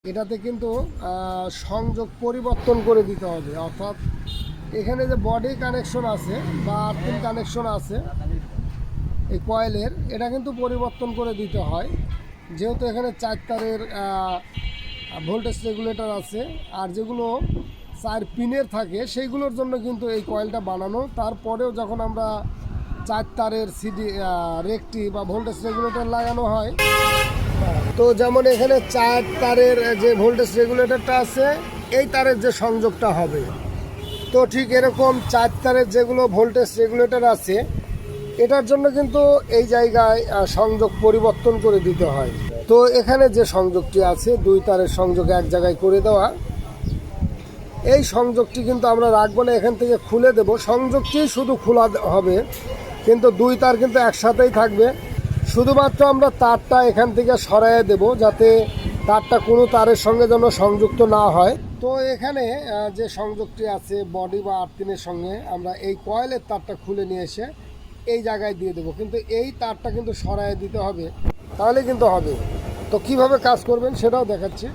এটাতে কিন্তু সংযোগ পরিবর্তন করে দিতে হবে, অর্থাৎ এখানে যে বডি কানেকশন আছে বা আর্থিং কানেকশন আছে এই কয়েলের, এটা কিন্তু পরিবর্তন করে দিতে হয়। যেহেতু এখানে 4 তারের ভোল্টেজ রেগুলেটর আছে, আর যেগুলো 4 পিনের থাকে সেইগুলোর জন্য কিন্তু এই কয়েলটা বানানো। তারপরেও যখন আমরা 4 তারের সিডি রেকটি বা ভোল্টেজ রেগুলেটর লাগানো হয়, তো যেমন এখানে 4 তারের যে ভোল্টেজ রেগুলেটরটা আছে, এই তারের যে সংযোগটা হবে, তো ঠিক এরকম 4 তারের যেগুলো ভোল্টেজ রেগুলেটর আছে এটার জন্য কিন্তু এই জায়গায় সংযোগ পরিবর্তন করে দিতে হয়। তো এখানে যে সংযোগটি আছে 2 তারের সংযোগ এক জায়গায় করে দেওয়া, এই সংযোগটি কিন্তু আমরা রাখবো না, এখান থেকে খুলে দেব। সংযোগটি শুধু খোলা হবে, কিন্তু 2 তার কিন্তু একসাথেই থাকবে। শুধুমাত্র আমরা তারটা এখান থেকে সরাইয়ে দেব, যাতে তারটা কোনো তারের সঙ্গে যেন সংযুক্ত না হয়। তো এখানে যে সংযোগটি আছে বডি বা আর্থিনের সঙ্গে, আমরা এই কয়েলের তারটা খুলে নিয়ে এসে এই জায়গায় দিয়ে দেবো, কিন্তু এই তারটা কিন্তু সরাইয়ে দিতে হবে, তাহলে কিন্তু হবে। তো কিভাবে কাজ করবেন সেটাও দেখাচ্ছি।